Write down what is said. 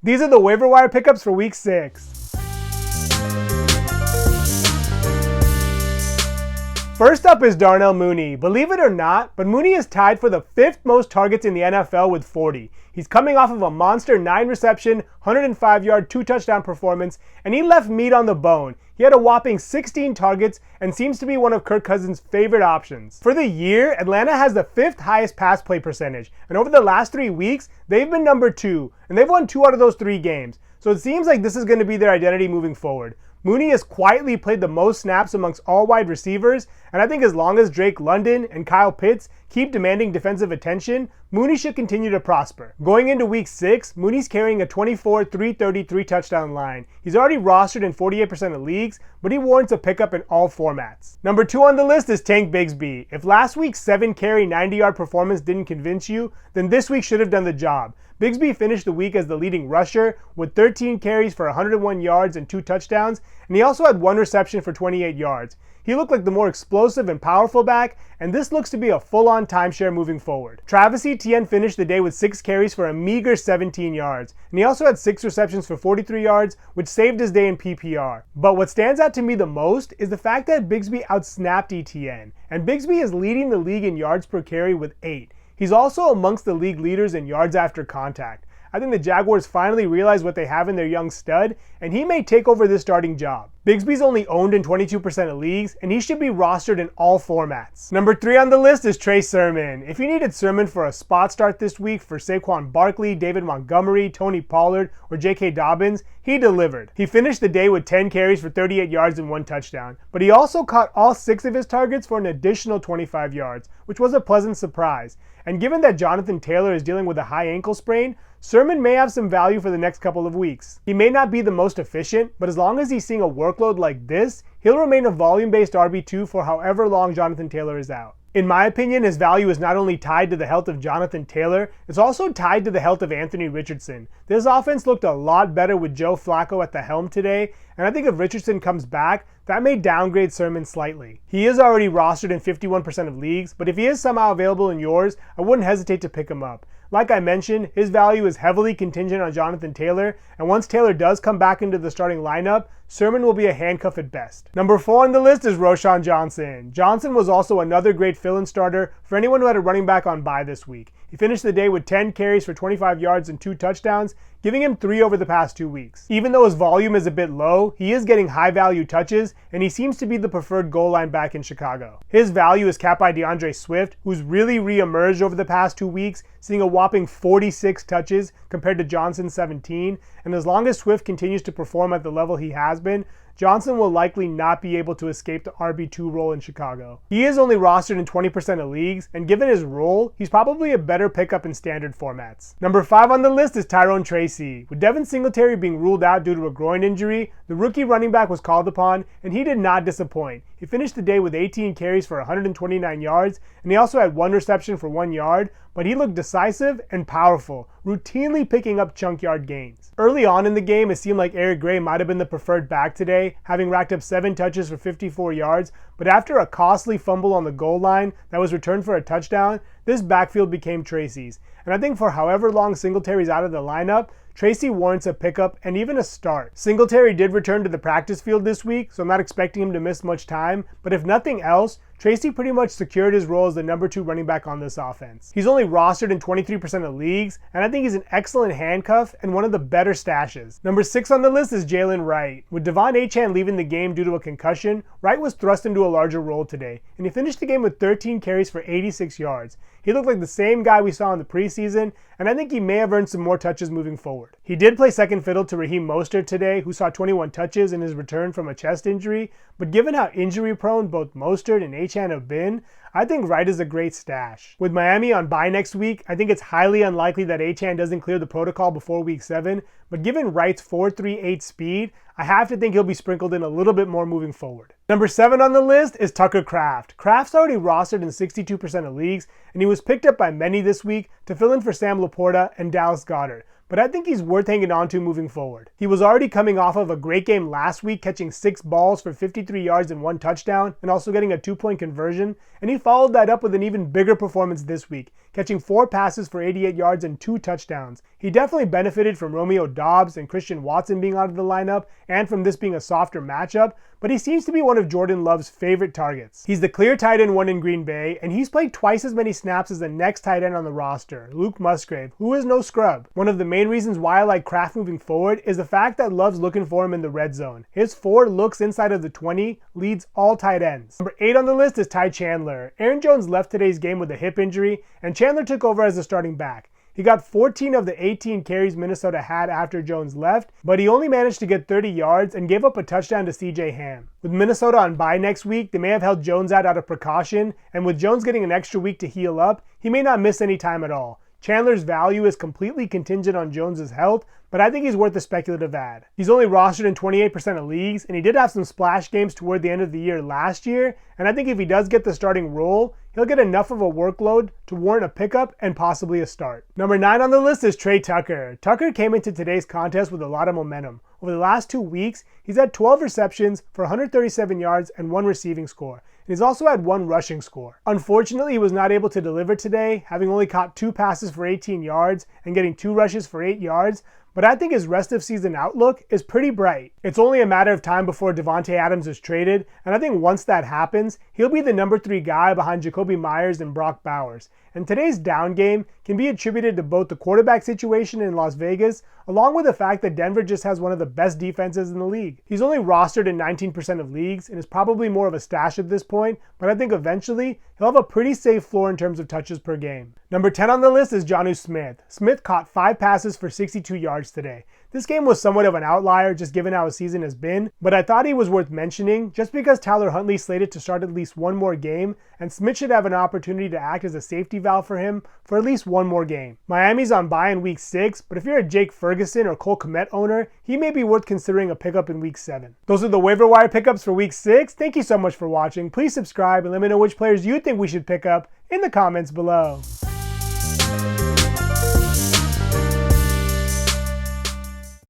These are the waiver wire pickups for week 6. First up is Darnell Mooney. Believe it or not, but Mooney is tied for the 5th most targets in the NFL with 40. He's coming off of a monster 9-reception, 105-yard, 2-touchdown performance, and he left meat on the bone. He had a whopping 16 targets and seems to be one of Kirk Cousins' favorite options. For the year, Atlanta has the 5th highest pass play percentage, and over the last 3 weeks, they've been number 2, and they've won 2 out of those 3 games. So it seems like this is going to be their identity moving forward. Mooney has quietly played the most snaps amongst all wide receivers, and I think as long as Drake London and Kyle Pitts keep demanding defensive attention, Mooney should continue to prosper. Going into week 6, Mooney's carrying a 24-3-33 touchdown line. He's already rostered in 48% of leagues, but he warrants a pickup in all formats. Number 2 on the list is Tank Bigsby. If last week's 7-carry, 90-yard performance didn't convince you, then this week should have done the job. Bigsby finished the week as the leading rusher with 13 carries for 101 yards and 2 touchdowns, and he also had 1 reception for 28 yards. He looked like the more explosive and powerful back, and this looks to be a full-on timeshare moving forward. Travis Etienne finished the day with 6 carries for a meager 17 yards, and he also had 6 receptions for 43 yards, which saved his day in PPR. But what stands out to me the most is the fact that Bigsby outsnapped Etienne, and Bigsby is leading the league in yards per carry with 8. He's also amongst the league leaders in yards after contact. I think the Jaguars finally realize what they have in their young stud, and he may take over this starting job. Bigsby's only owned in 22% of leagues, and he should be rostered in all formats. Number 3 on the list is Trey Sermon. If you needed Sermon for a spot start this week for Saquon Barkley, David Montgomery, Tony Pollard, or J.K. Dobbins, he delivered. He finished the day with 10 carries for 38 yards and 1 touchdown, but he also caught all 6 of his targets for an additional 25 yards, which was a pleasant surprise. And given that Jonathan Taylor is dealing with a high ankle sprain, Sermon may have some value for the next couple of weeks. He may not be the most efficient, but as long as he's seeing a workload like this, he'll remain a volume-based RB2 for however long Jonathan Taylor is out. In my opinion, his value is not only tied to the health of Jonathan Taylor, it's also tied to the health of Anthony Richardson. This offense looked a lot better with Joe Flacco at the helm today, and I think if Richardson comes back, that may downgrade Sermon slightly. He is already rostered in 51% of leagues, but if he is somehow available in yours, I wouldn't hesitate to pick him up. Like I mentioned, his value is heavily contingent on Jonathan Taylor, and once Taylor does come back into the starting lineup, Sermon will be a handcuff at best. Number 4 on the list is Roschon Johnson. Johnson was also another great fill-in starter for anyone who had a running back on bye this week. He finished the day with 10 carries for 25 yards and 2 touchdowns, giving him 3 over the past 2 weeks. Even though his volume is a bit low, he is getting high-value touches, and he seems to be the preferred goal line back in Chicago. His value is capped by DeAndre Swift, who's really re-emerged over the past 2 weeks, seeing a whopping 46 touches compared to Johnson's 17, and as long as Swift continues to perform at the level he has been, Johnson will likely not be able to escape the RB2 role in Chicago. He is only rostered in 20% of leagues, and given his role, he's probably a better pickup in standard formats. Number 5 on the list is Tyrone Tracy. With Devin Singletary being ruled out due to a groin injury, the rookie running back was called upon, and he did not disappoint. He finished the day with 18 carries for 129 yards, and he also had 1 reception for 1 yard, but he looked decisive and powerful, routinely picking up chunk yard gains. Early on in the game, it seemed like Eric Gray might have been the preferred back today, having racked up 7 touches for 54 yards, but after a costly fumble on the goal line that was returned for a touchdown, this backfield became Tracy's. And I think for however long Singletary's out of the lineup, Tracy warrants a pickup and even a start. Singletary did return to the practice field this week, so I'm not expecting him to miss much time, but if nothing else, Tracy pretty much secured his role as the number 2 running back on this offense. He's only rostered in 23% of leagues, and I think he's an excellent handcuff and one of the better stashes. Number 6 on the list is Jalen Wright. With Devon Achane leaving the game due to a concussion, Wright was thrust into a larger role today, and he finished the game with 13 carries for 86 yards. He looked like the same guy we saw in the preseason, and I think he may have earned some more touches moving forward. He did play second fiddle to Raheem Mostert today, who saw 21 touches in his return from a chest injury, but given how injury-prone both Mostert and Achane have been, I think Wright is a great stash. With Miami on bye next week, I think it's highly unlikely that Achane doesn't clear the protocol before week 7, but given Wright's 4.38 speed, I have to think he'll be sprinkled in a little bit more moving forward. Number 7 on the list is Tucker Kraft. Kraft's already rostered in 62% of leagues, and he was picked up by many this week to fill in for Sam Laporta and Dallas Goedert. but I think he's worth hanging on to moving forward. He was already coming off of a great game last week, catching 6 balls for 53 yards and 1 touchdown, and also getting a 2-point conversion, and he followed that up with an even bigger performance this week, catching 4 passes for 88 yards and 2 touchdowns. He definitely benefited from Romeo Doubs and Christian Watson being out of the lineup, and from this being a softer matchup, but he seems to be one of Jordan Love's favorite targets. He's the clear tight end 1 in Green Bay, and he's played twice as many snaps as the next tight end on the roster, Luke Musgrave, who is no scrub. One of the main reasons why I like Kraft moving forward is the fact that Love's looking for him in the red zone. His 4 looks inside of the 20 leads all tight ends. Number 8 on the list is Ty Chandler. Aaron Jones left today's game with a hip injury, and Chandler took over as the starting back. He got 14 of the 18 carries Minnesota had after Jones left, but he only managed to get 30 yards and gave up a touchdown to CJ Ham. With Minnesota on bye next week, they may have held Jones out of precaution, and with Jones getting an extra week to heal up, he may not miss any time at all. Chandler's value is completely contingent on Jones's health, but I think he's worth a speculative add. He's only rostered in 28% of leagues, and he did have some splash games toward the end of the year last year, and I think if he does get the starting role, he'll get enough of a workload to warrant a pickup and possibly a start. Number 9 on the list is Trey Tucker. Tucker came into today's contest with a lot of momentum. Over the last 2 weeks, he's had 12 receptions for 137 yards and 1 receiving score. And he's also had 1 rushing score. Unfortunately, he was not able to deliver today, having only caught 2 passes for 18 yards and getting 2 rushes for 8 yards, but I think his rest of season outlook is pretty bright. It's only a matter of time before Devontae Adams is traded, and I think once that happens, he'll be the number 3 guy behind Jacoby Myers and Brock Bowers. And today's down game can be attributed to both the quarterback situation in Las Vegas, along with the fact that Denver just has one of the best defenses in the league. He's only rostered in 19% of leagues and is probably more of a stash at this point, but I think eventually he'll have a pretty safe floor in terms of touches per game. Number 10 on the list is Jonnu Smith. Smith caught 5 passes for 62 yards today. This game was somewhat of an outlier just given how his season has been, but I thought he was worth mentioning just because Tyler Huntley's slated to start at least 1 more game, and Smith should have an opportunity to act as a safety valve for him for at least 1 more game. Miami's on bye in week 6, but if you're a Jake Ferguson or Cole Kmet owner, he may be worth considering a pickup in week 7. Those are the waiver wire pickups for week 6. Thank you so much for watching. Please subscribe and let me know which players you think we should pick up in the comments below.